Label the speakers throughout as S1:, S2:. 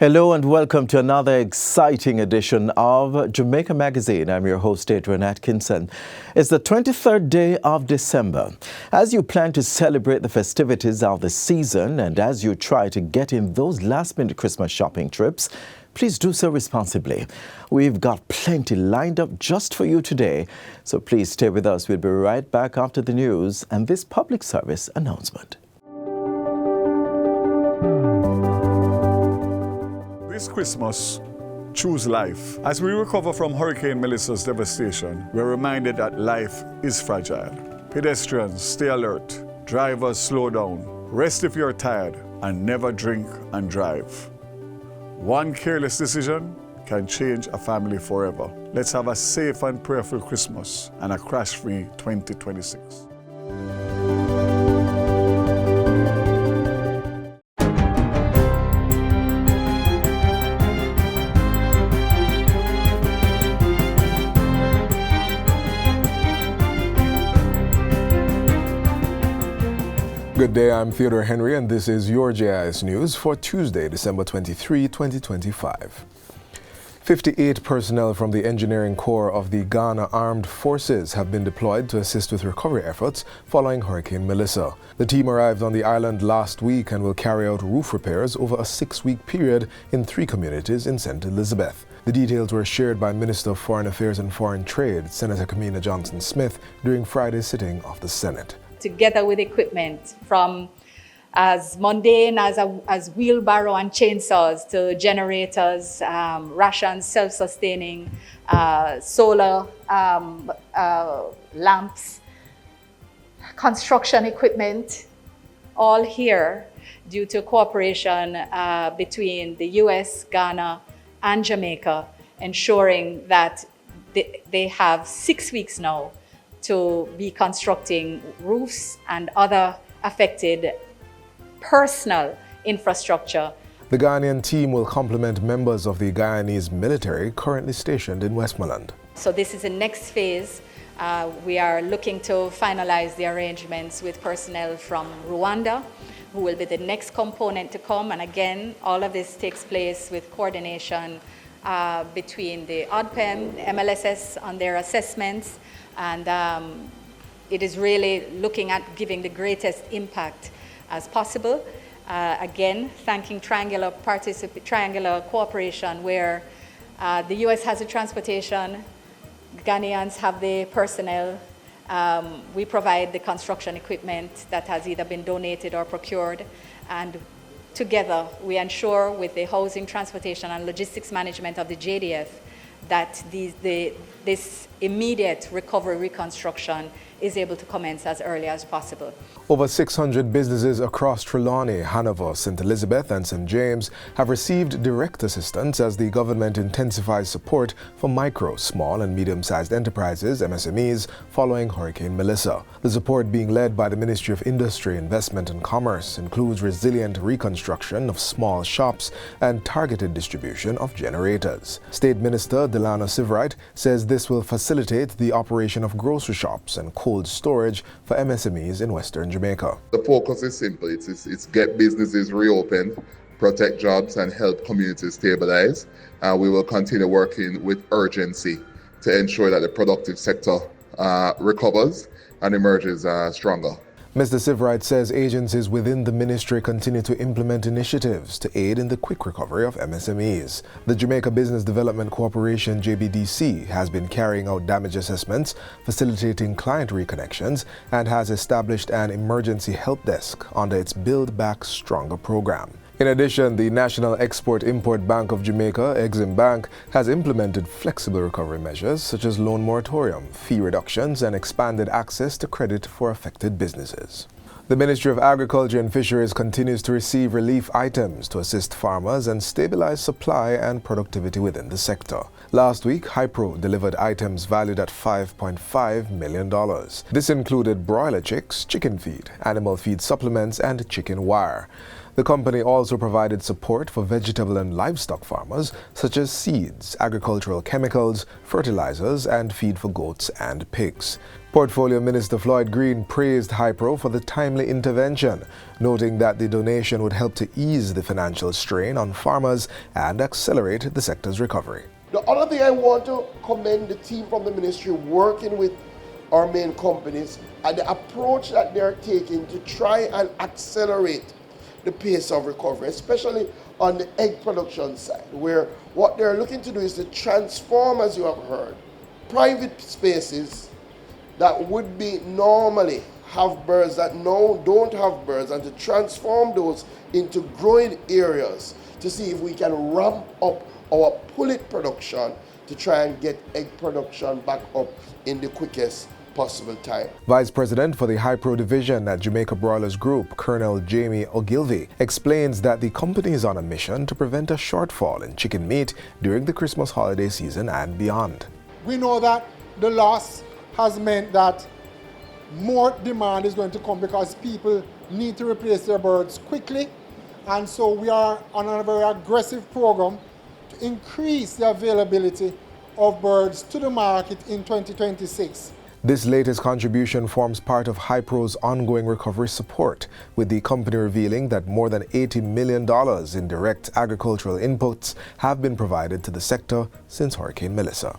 S1: Hello and welcome to another exciting edition of Jamaica Magazine. I'm your host, Adrian Atkinson. It's the 23rd day of December. As you plan to celebrate the festivities of the season and as you try to get in those last-minute Christmas shopping trips, please do so responsibly. We've got plenty lined up just for you today, so please stay with us. We'll be right back after the news and this public service announcement.
S2: This Christmas, choose life. As we recover from Hurricane Melissa's devastation, we're reminded that life is fragile. Pedestrians, stay alert. Drivers, slow down. Rest if you're tired, and never drink and drive. One careless decision can change a family forever. Let's have a safe and prayerful Christmas and a crash-free 2026.
S3: Good day, I'm Theodore Henry and this is your JIS News for Tuesday, December 23, 2025. 58 personnel from the Engineering Corps of the Ghana Armed Forces have been deployed to assist with recovery efforts following Hurricane Melissa. The team arrived on the island last week and will carry out roof repairs over a 6-week period in 3 communities in St. Elizabeth. The details were shared by Minister of Foreign Affairs and Foreign Trade, Senator Kamina Johnson-Smith, during Friday's sitting of the Senate.
S4: Together with equipment from as mundane as wheelbarrow and chainsaws to generators, rations, self-sustaining, solar lamps, construction equipment, all here due to cooperation between the US, Ghana, and Jamaica, ensuring that they have 6 weeks now to be constructing roofs and other affected personal infrastructure.
S3: The Ghanaian team will complement members of the Guyanese military currently stationed in Westmoreland.
S4: So this is the next phase. We are looking to finalize the arrangements with personnel from Rwanda, who will be the next component to come. And again, all of this takes place with coordination between the ODPEM, MLSS on their assessments, and it is really looking at giving the greatest impact as possible. Again, thanking triangular cooperation where the US has the transportation, Ghanaians have the personnel, we provide the construction equipment that has either been donated or procured, and together we ensure with the housing, transportation and logistics management of the JDF that this immediate recovery reconstruction is able to commence as early as possible.
S3: Over 600 businesses across Trelawney, Hanover, St. Elizabeth and St. James have received direct assistance as the government intensifies support for micro, small and medium-sized enterprises, MSMEs, following Hurricane Melissa. The support being led by the Ministry of Industry, Investment and Commerce includes resilient reconstruction of small shops and targeted distribution of generators. State Minister Delano Siverite says this will facilitate the operation of grocery shops and cold storage for MSMEs in Western Jamaica.
S5: The focus is simple. It's get businesses reopened, protect jobs and help communities stabilize. We will continue working with urgency to ensure that the productive sector recovers and emerges stronger.
S3: Mr. Siverite says agencies within the ministry continue to implement initiatives to aid in the quick recovery of MSMEs. The Jamaica Business Development Corporation, JBDC, has been carrying out damage assessments, facilitating client reconnections, and has established an emergency help desk under its Build Back Stronger program. In addition, the National Export-Import Bank of Jamaica, Exim Bank, has implemented flexible recovery measures such as loan moratorium, fee reductions, and expanded access to credit for affected businesses. The Ministry of Agriculture and Fisheries continues to receive relief items to assist farmers and stabilize supply and productivity within the sector. Last week, Hypro delivered items valued at $5.5 million. This included broiler chicks, chicken feed, animal feed supplements, and chicken wire. The company also provided support for vegetable and livestock farmers, such as seeds, agricultural chemicals, fertilizers, and feed for goats and pigs. Portfolio Minister Floyd Green praised Hypro for the timely intervention, noting that the donation would help to ease the financial strain on farmers and accelerate the sector's recovery.
S6: The other thing I want to commend the team from the ministry working with our main companies and the approach that they're taking to try and accelerate the pace of recovery, especially on the egg production side, where what they're looking to do is to transform, as you have heard, private spaces that would be normally have birds that now don't have birds, and to transform those into growing areas to see if we can ramp up our pullet production to try and get egg production back up in the quickest possible time.
S3: Vice President for the Hypro Division at Jamaica Broilers Group, Colonel Jamie Ogilvie, explains that the company is on a mission to prevent a shortfall in chicken meat during the Christmas holiday season and beyond.
S7: We know that the loss has meant that more demand is going to come because people need to replace their birds quickly, and so we are on a very aggressive program to increase the availability of birds to the market in 2026.
S3: This latest contribution forms part of Hypro's ongoing recovery support, with the company revealing that more than $80 million in direct agricultural inputs have been provided to the sector since Hurricane Melissa.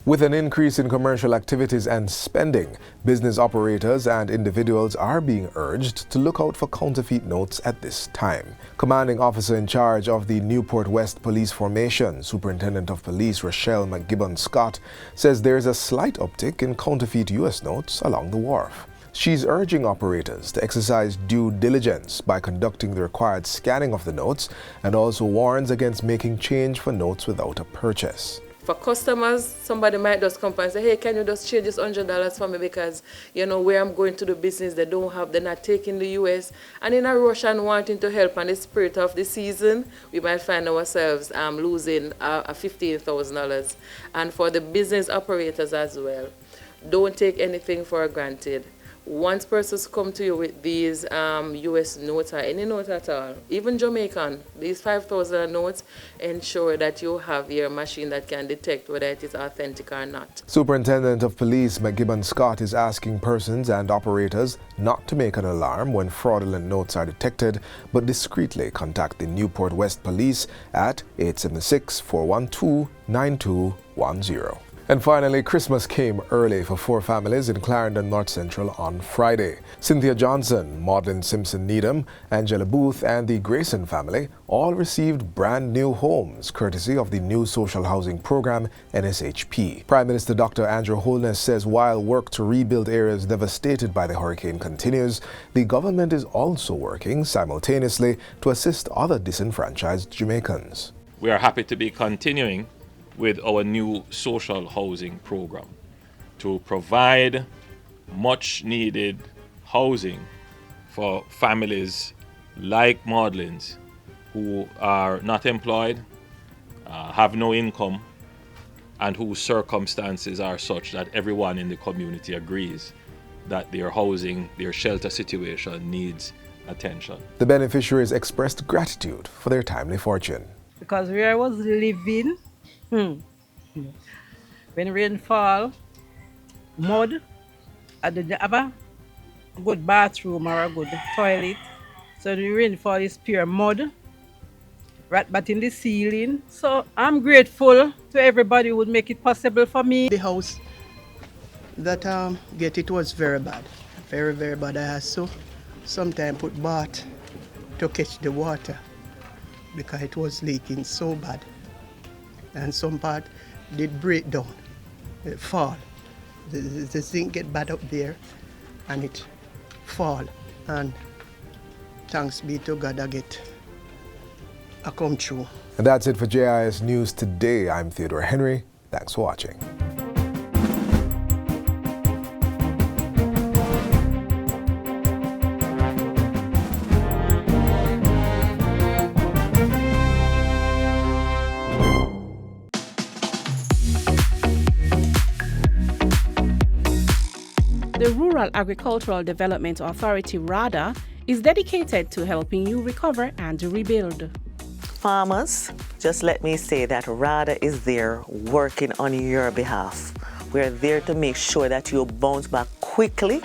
S3: With an increase in commercial activities and spending, business operators and individuals are being urged to look out for counterfeit notes at this time. Commanding officer in charge of the Newport West Police Formation, Superintendent of Police Rochelle McGibbon-Scott, says there is a slight uptick in counterfeit U.S. notes along the wharf. She's urging operators to exercise due diligence by conducting the required scanning of the notes, and also warns against making change for notes without a purchase.
S8: For customers, somebody might just come and say, hey, can you just change this $100 for me because, you know, where I'm going to do business, they're not taking the US. And in a rush and wanting to help and the spirit of the season, we might find ourselves losing $15,000. And for the business operators as well, don't take anything for granted. Once persons come to you with these US notes or any note at all, even Jamaican, these 5,000 notes, ensure that you have your machine that can detect whether it is authentic or not.
S3: Superintendent of Police McGibbon-Scott is asking persons and operators not to make an alarm when fraudulent notes are detected, but discreetly contact the Newport West Police at 876-412-9210. And finally, Christmas came early for 4 families in Clarendon North Central on Friday. Cynthia Johnson, Maudlin Simpson Needham, Angela Booth, and the Grayson family all received brand new homes courtesy of the new social housing program, NSHP. Prime Minister Dr. Andrew Holness says while work to rebuild areas devastated by the hurricane continues, the government is also working simultaneously to assist other disenfranchised Jamaicans.
S9: We are happy to be continuing with our new social housing program to provide much needed housing for families like Maudlin's who are not employed, have no income, and whose circumstances are such that everyone in the community agrees that their housing, their shelter situation needs attention.
S3: The beneficiaries expressed gratitude for their timely fortune.
S10: Because where I was living, when rain fall, mud, I didn't have a good bathroom or a good toilet. So the rainfall is pure mud, right but in the ceiling. So I'm grateful to everybody who would make it possible for me.
S11: The house that get it was very bad, very, very bad. I had to sometimes put bath to catch the water because it was leaking so bad. And some part did break down, it fall. The zinc get bad up there and it fall. And thanks be to God I come through.
S3: And that's it for JIS News today. I'm Theodore Henry. Thanks for watching.
S12: The Rural Agricultural Development Authority, RADA, is dedicated to helping you recover and rebuild.
S13: Farmers, just let me say that RADA is there working on your behalf. We're there to make sure that you bounce back quickly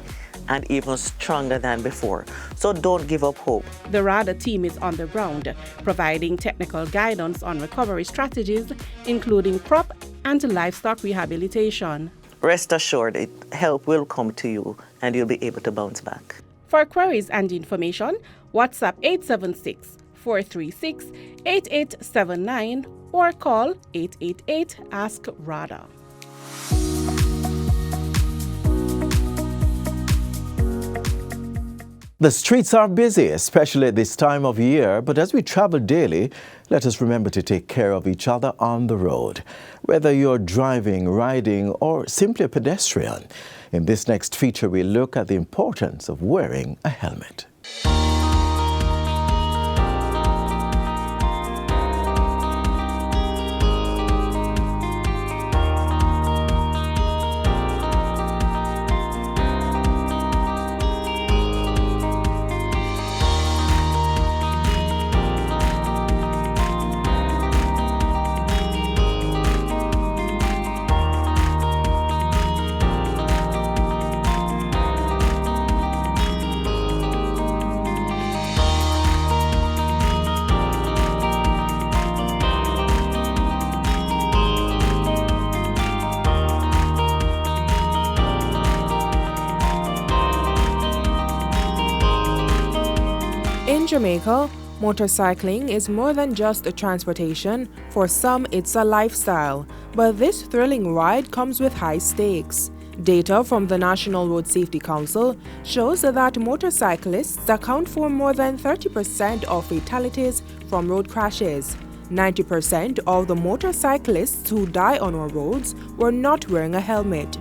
S13: and even stronger than before. So don't give up hope.
S12: The RADA team is on the ground, providing technical guidance on recovery strategies, including crop and livestock rehabilitation.
S13: Rest assured, help will come to you and you'll be able to bounce back.
S12: For queries and information, WhatsApp 876-436-8879 or call 888-ASK-RADA.
S1: The streets are busy, especially at this time of year, but as we travel daily, let us remember to take care of each other on the road, whether you're driving, riding, or simply a pedestrian. In this next feature, we look at the importance of wearing a helmet.
S14: In Jamaica, motorcycling is more than just a transportation. For some, it's a lifestyle. But this thrilling ride comes with high stakes. Data from the National Road Safety Council shows that motorcyclists account for more than 30% of fatalities from road crashes. 90% of the motorcyclists who die on our roads were not wearing a helmet.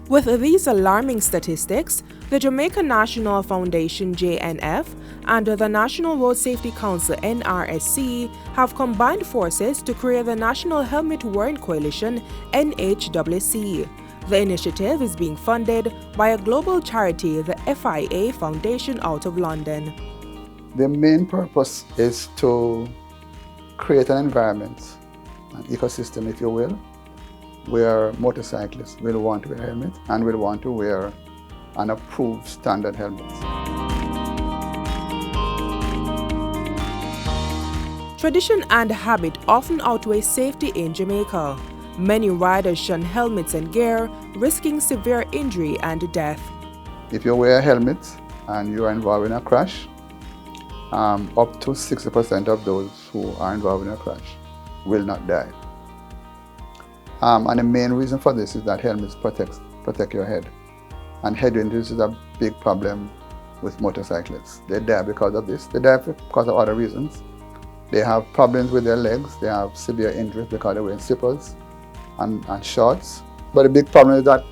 S14: With these alarming statistics, the Jamaica National Foundation JNF and the National Road Safety Council NRSC have combined forces to create the National Helmet Wearing Coalition NHWC. The initiative is being funded by a global charity, the FIA Foundation out of London.
S15: The main purpose is to create an environment, an ecosystem if you will, where motorcyclists will want to wear a helmet and will want to wear an approved standard helmet.
S14: Tradition and habit often outweigh safety in Jamaica. Many riders shun helmets and gear, risking severe injury and death.
S15: If you wear a helmet and you are involved in a crash, up to 60% of those who are involved in a crash will not die. And the main reason for this is that helmets protect your head. And head injuries is a big problem with motorcyclists. They die because of this. They die because of other reasons. They have problems with their legs. They have severe injuries because they're wearing slippers and shorts. But the big problem is that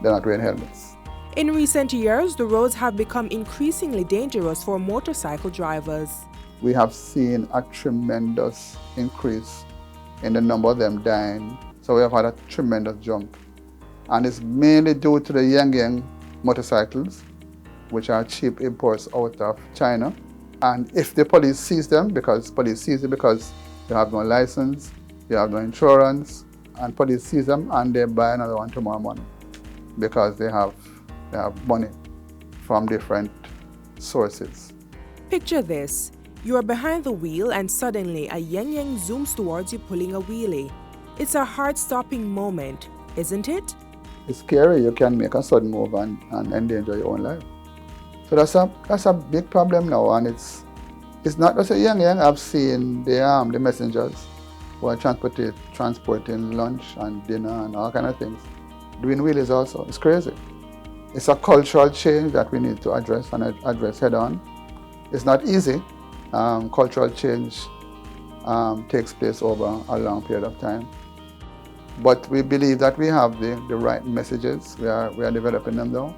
S15: they're not wearing helmets.
S14: In recent years, the roads have become increasingly dangerous for motorcycle drivers.
S15: We have seen a tremendous increase in the number of them dying. So we have had a tremendous jump. And it's mainly due to the young motorcycles, which are cheap imports out of China. And if the police sees them, because police sees them because they have no license, they have no insurance, and police sees them and they buy another one tomorrow morning because they have money from different sources.
S14: Picture this. You are behind the wheel and suddenly a yang zooms towards you pulling a wheelie. It's a heart-stopping moment, isn't it?
S15: It's scary. You can make a sudden move and endanger your own life. So that's a big problem now, and it's not just a young. I've seen the messengers who are transporting lunch and dinner and all kind of things, doing wheelies also. It's crazy. It's a cultural change that we need to address and address head on. It's not easy. Cultural change takes place over a long period of time. But we believe that we have the right messages. We are developing them now.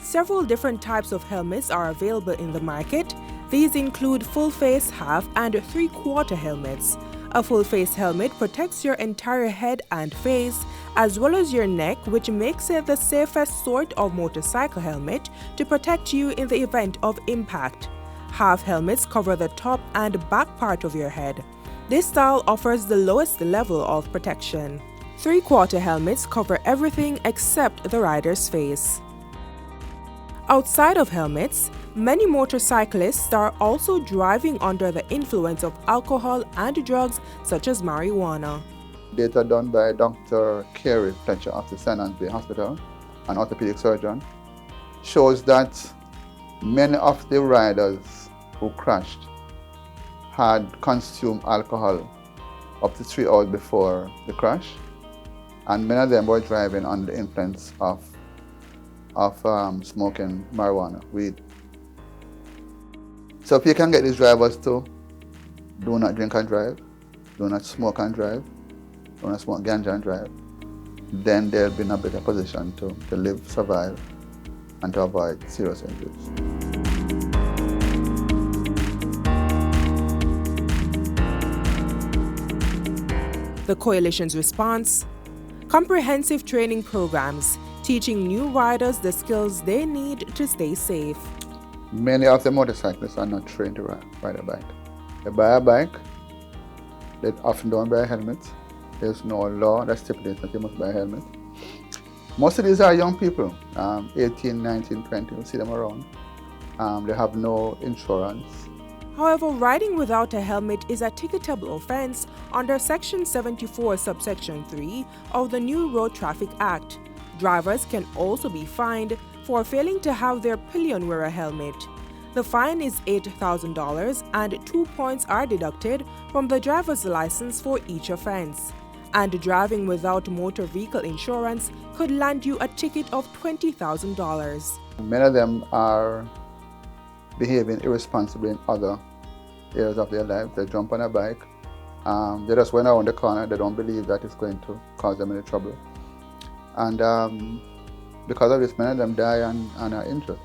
S14: Several different types of helmets are available in the market. These include full face, half, and three-quarter helmets. A full-face helmet protects your entire head and face, as well as your neck, which makes it the safest sort of motorcycle helmet to protect you in the event of impact. Half helmets cover the top and back part of your head. This style offers the lowest level of protection. Three-quarter helmets cover everything except the rider's face. Outside of helmets, many motorcyclists are also driving under the influence of alcohol and drugs such as marijuana.
S15: Data done by Dr. Carey Fletcher of the St. Anne's Bay Hospital, an orthopedic surgeon, shows that many of the riders who crashed had consumed alcohol up to 3 hours before the crash, and many of them were driving under the influence of smoking marijuana, weed. So if you can get these drivers to do not drink and drive, do not smoke and drive, do not smoke ganja and drive, then they'll be in a better position to live, survive, and to avoid serious injuries.
S14: The Coalition's response: comprehensive training programs teaching new riders the skills they need to stay safe.
S15: Many of the motorcyclists are not trained to ride a bike. They buy a bike, they often don't buy a helmet. There's no law that stipulates that you must buy a helmet. Most of these are young people, 18, 19, 20, you see them around. They have no insurance.
S14: However, riding without a helmet is a ticketable offense under Section 74, subsection 3 of the new Road Traffic Act. Drivers can also be fined for failing to have their pillion wear a helmet. The fine is $8,000 and 2 points are deducted from the driver's license for each offense. And driving without motor vehicle insurance could land you a ticket of $20,000.
S15: Many of them are behaving irresponsibly in other areas of their life. They jump on a bike, they just went around the corner, they don't believe that it's going to cause them any trouble. And because of this, many of them die and are injured.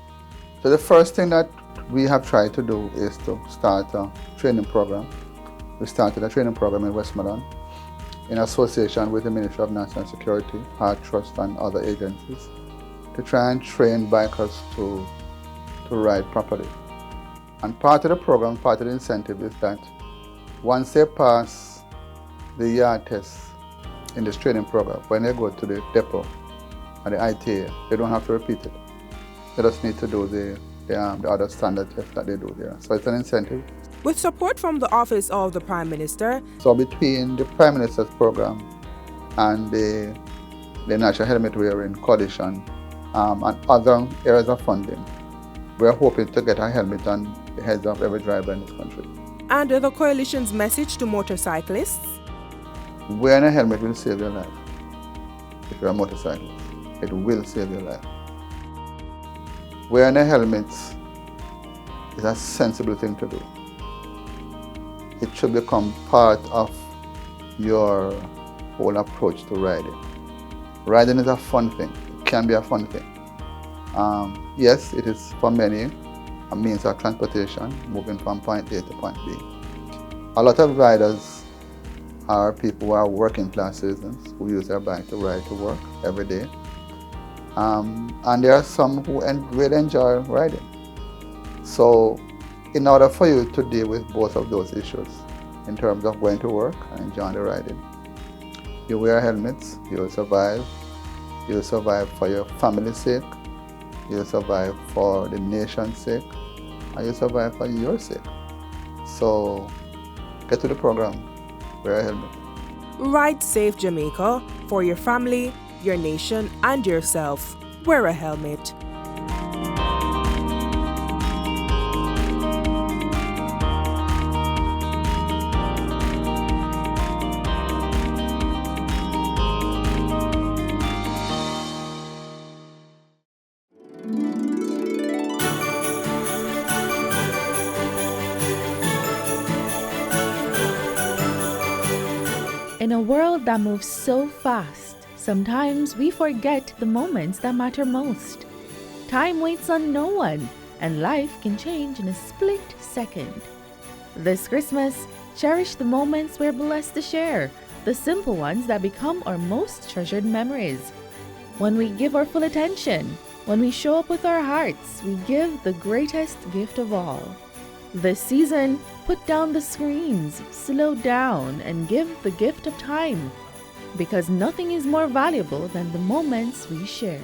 S15: So the first thing that we have tried to do is to start a training program. We started a training program in Westmoreland in association with the Ministry of National Security, Heart Trust, and other agencies to try and train bikers to ride properly. And part of the program, part of the incentive is that once they pass the yard test in this training program, when they go to the depot and the ITA, they don't have to repeat it. They just need to do the other standard tests that they do there. So it's an incentive.
S14: With support from the Office of the Prime Minister,
S15: so between the Prime Minister's program and the National Helmet Wearing Coalition and other areas of funding, we're hoping to get a helmet on the heads of every driver in this country.
S14: And the Coalition's message to motorcyclists:
S15: wearing a helmet will save your life. If you're a motorcyclist, it will save your life. Wearing a helmet is a sensible thing to do. It should become part of your whole approach to riding. Riding is a fun thing. It can be a fun thing. Yes, it is for many a means of transportation, moving from point A to point B. A lot of riders are people who are working class citizens who use their bike to ride to work every day. And there are some who really enjoy riding. So in order for you to deal with both of those issues, in terms of going to work and enjoying the riding, you wear helmets, you'll survive. You'll survive for your family's sake, you'll survive for the nation's sake, and you'll survive for your sake. So get to the program, wear a helmet.
S14: Ride safe, Jamaica, for your family, your nation, and yourself. Wear a helmet.
S16: In a world that moves so fast, sometimes we forget the moments that matter most. Time waits on no one, and life can change in a split second. This Christmas, Cherish the moments we're blessed to share, the simple ones that become our most treasured memories. When we give our full attention, when we show up with our hearts, we give the greatest gift of all. This season, put down the screens, slow down, and give the gift of time, because nothing is more valuable than the moments we share.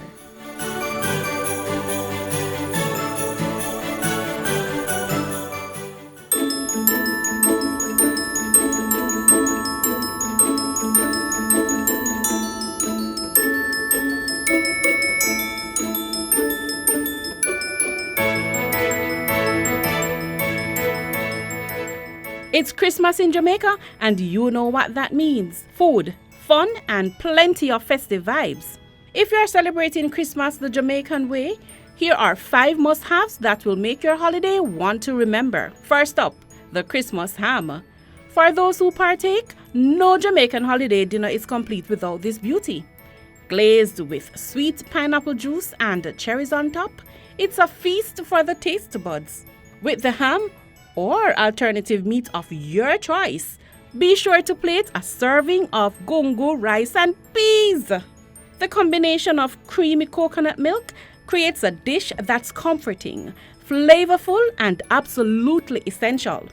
S12: It's Christmas in Jamaica, and you know what that means. Food, fun, and plenty of festive vibes. If you're celebrating Christmas the Jamaican way, here are 5 must-haves that will make your holiday one to remember. First up, the Christmas ham. For those who partake, no Jamaican holiday dinner is complete without this beauty. Glazed with sweet pineapple juice and cherries on top, it's a feast for the taste buds. With the ham, or alternative meat of your choice, be sure to plate a serving of gongo rice and peas. The combination of creamy coconut milk creates a dish that's comforting, flavorful, and absolutely essential.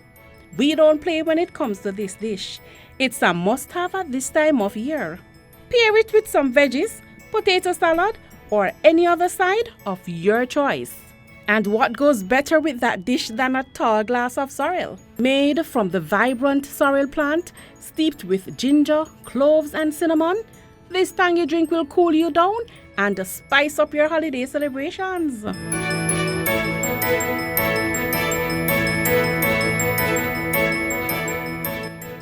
S12: We don't play when it comes to this dish. It's a must-have at this time of year. Pair it with some veggies, potato salad, or any other side of your choice. And what goes better with that dish than a tall glass of sorrel? Made from the vibrant sorrel plant, steeped with ginger, cloves, and cinnamon, this tangy drink will cool you down and spice up your holiday celebrations.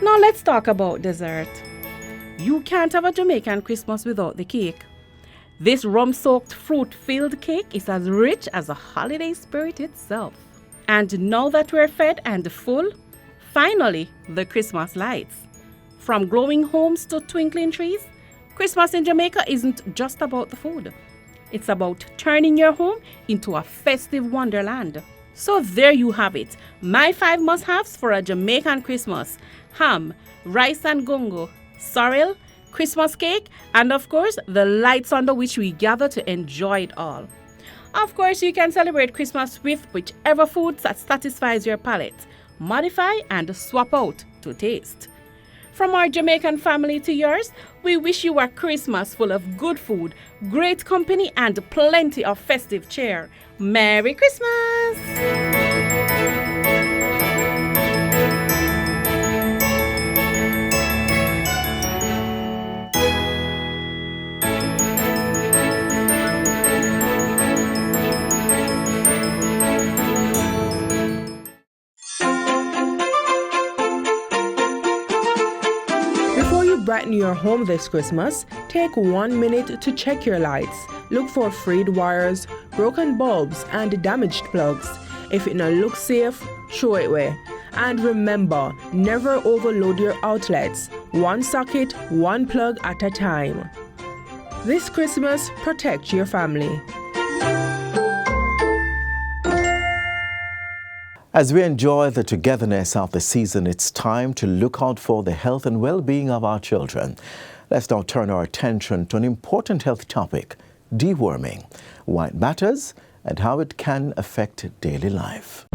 S12: Now let's talk about dessert. You can't have a Jamaican Christmas without the cake. This rum-soaked fruit-filled cake is as rich as a holiday spirit itself. And now that we're fed and full, finally, the Christmas lights. From glowing homes to twinkling trees, Christmas in Jamaica isn't just about the food. It's about turning your home into a festive wonderland. So there you have it, my 5 must-haves for a Jamaican Christmas: ham, rice and gongo, sorrel, Christmas cake, and of course, the lights under which we gather to enjoy it all. Of course, you can celebrate Christmas with whichever food that satisfies your palate. Modify and swap out to taste. From our Jamaican family to yours, we wish you a Christmas full of good food, great company, and plenty of festive cheer. Merry Christmas!
S14: Brighten your home this Christmas, take 1 minute to check your lights. Look for frayed wires, broken bulbs, and damaged plugs. If it not looks safe, throw it away. And remember, never overload your outlets. 1 socket, 1 plug at a time. This Christmas, protect your family.
S1: As we enjoy the togetherness of the season, it's time to look out for the health and well-being of our children. Let's now turn our attention to an important health topic: deworming, why it matters, and how it can affect daily life.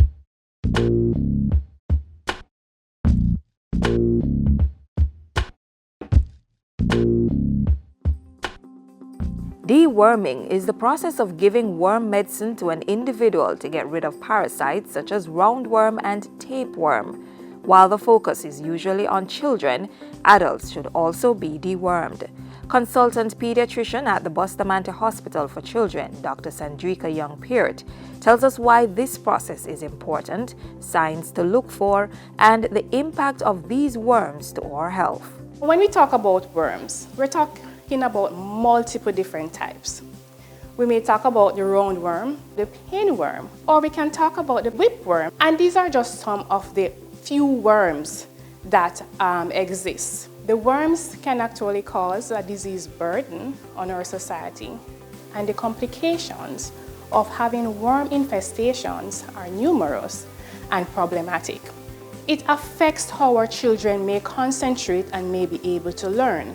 S17: Deworming is the process of giving worm medicine to an individual to get rid of parasites such as roundworm and tapeworm. While the focus is usually on children, adults should also be dewormed. Consultant pediatrician at the Bustamante Hospital for Children, Dr. Sandrika Young-Peart, tells us why this process is important, signs to look for, and the impact of these worms to our health.
S18: When we talk about worms, we're talking about multiple different types. We may talk about the roundworm, the pinworm, or we can talk about the whipworm. And these are just some of the few worms that exist. The worms can actually cause a disease burden on our society, and the complications of having worm infestations are numerous and problematic. it affects how our children may concentrate and may be able to learn.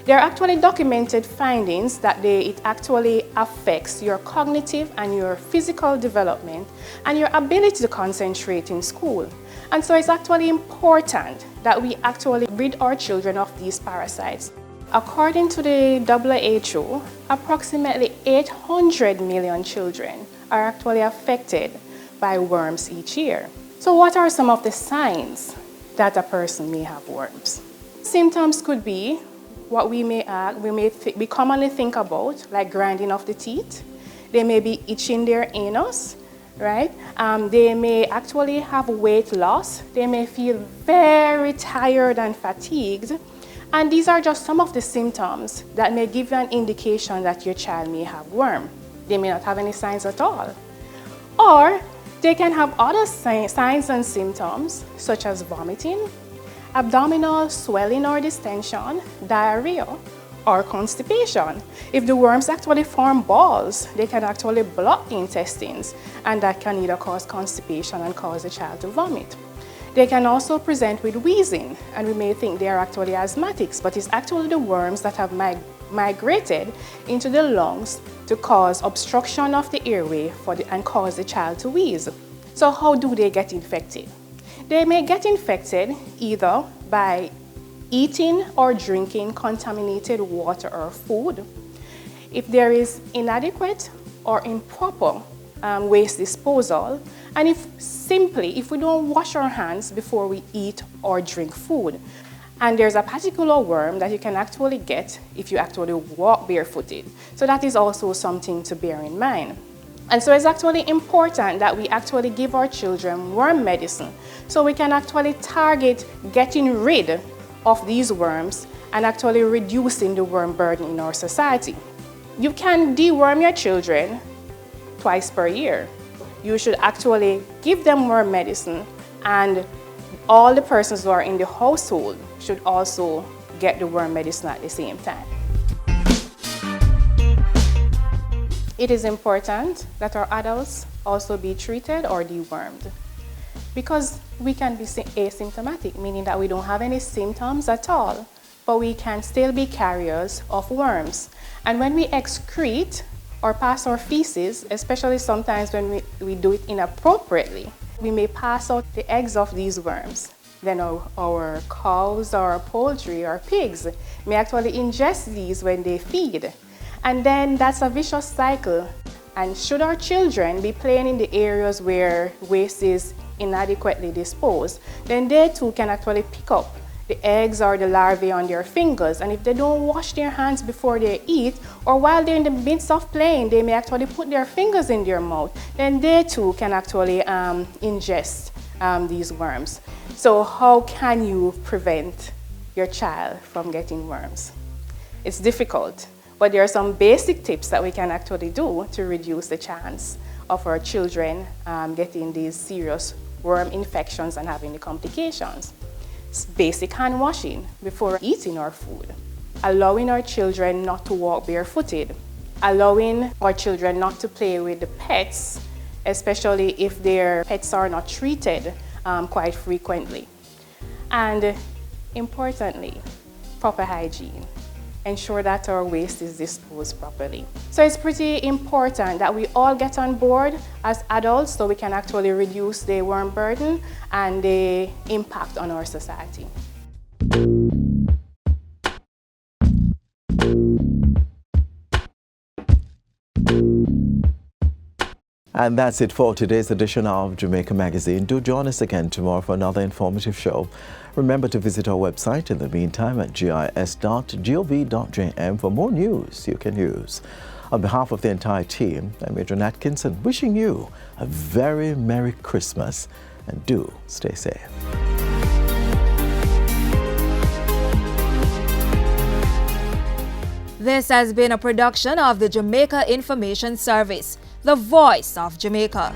S18: There are actually documented findings that it actually affects your cognitive and your physical development and your ability to concentrate in school. And so it's actually important that we actually rid our children of these parasites. According to the WHO, approximately 800 million children are actually affected by worms each year. So what are some of the signs that a person may have worms? Symptoms could be what we commonly think about, like grinding of the teeth. They may be itching their anus, right? They may actually have weight loss. They may feel very tired and fatigued. And these are just some of the symptoms that may give you an indication that your child may have worm. They may not have any signs at all. Or they can have other signs and symptoms, such as vomiting, abdominal swelling or distension, diarrhea, or constipation. If the worms actually form balls, they can actually block the intestines, and that can either cause constipation and cause the child to vomit. They can also present with wheezing, and we may think they are actually asthmatics, but it's actually the worms that have migrated into the lungs to cause obstruction of the airway and cause the child to wheeze. So how do they get infected? They may get infected either by eating or drinking contaminated water or food. If there is inadequate or improper waste disposal, and if we don't wash our hands before we eat or drink food. And there's a particular worm that you can actually get if you actually walk barefooted. So that is also something to bear in mind. And so it's actually important that we actually give our children worm medicine so we can actually target getting rid of these worms and actually reducing the worm burden in our society. You can deworm your children twice per year. You should actually give them worm medicine, and all the persons who are in the household should also get the worm medicine at the same time. It is important that our adults also be treated or dewormed, because we can be asymptomatic, meaning that we don't have any symptoms at all, but we can still be carriers of worms. And when we excrete or pass our feces, especially sometimes when we do it inappropriately, we may pass out the eggs of these worms. Then our cows or poultry or pigs may actually ingest these when they feed. And then that's a vicious cycle. And should our children be playing in the areas where waste is inadequately disposed, then they too can actually pick up the eggs or the larvae on their fingers. And if they don't wash their hands before they eat, or while they're in the midst of playing, they may actually put their fingers in their mouth, then they too can actually ingest these worms. So how can you prevent your child from getting worms? It's difficult, but there are some basic tips that we can actually do to reduce the chance of our children getting these serious worm infections and having the complications. It's basic hand washing before eating our food, allowing our children not to walk barefooted, allowing our children not to play with the pets, especially if their pets are not treated quite frequently. And importantly, proper hygiene. Ensure that our waste is disposed properly. So it's pretty important that we all get on board as adults so we can actually reduce the worm burden and the impact on our society.
S1: And that's it for today's edition of Jamaica Magazine. Do join us again tomorrow for another informative show. Remember to visit our website in the meantime at jis.gov.jm for more news you can use. On behalf of the entire team, I'm Adrian Atkinson, wishing you a very Merry Christmas, and do stay safe.
S17: This has been a production of the Jamaica Information Service, the voice of Jamaica.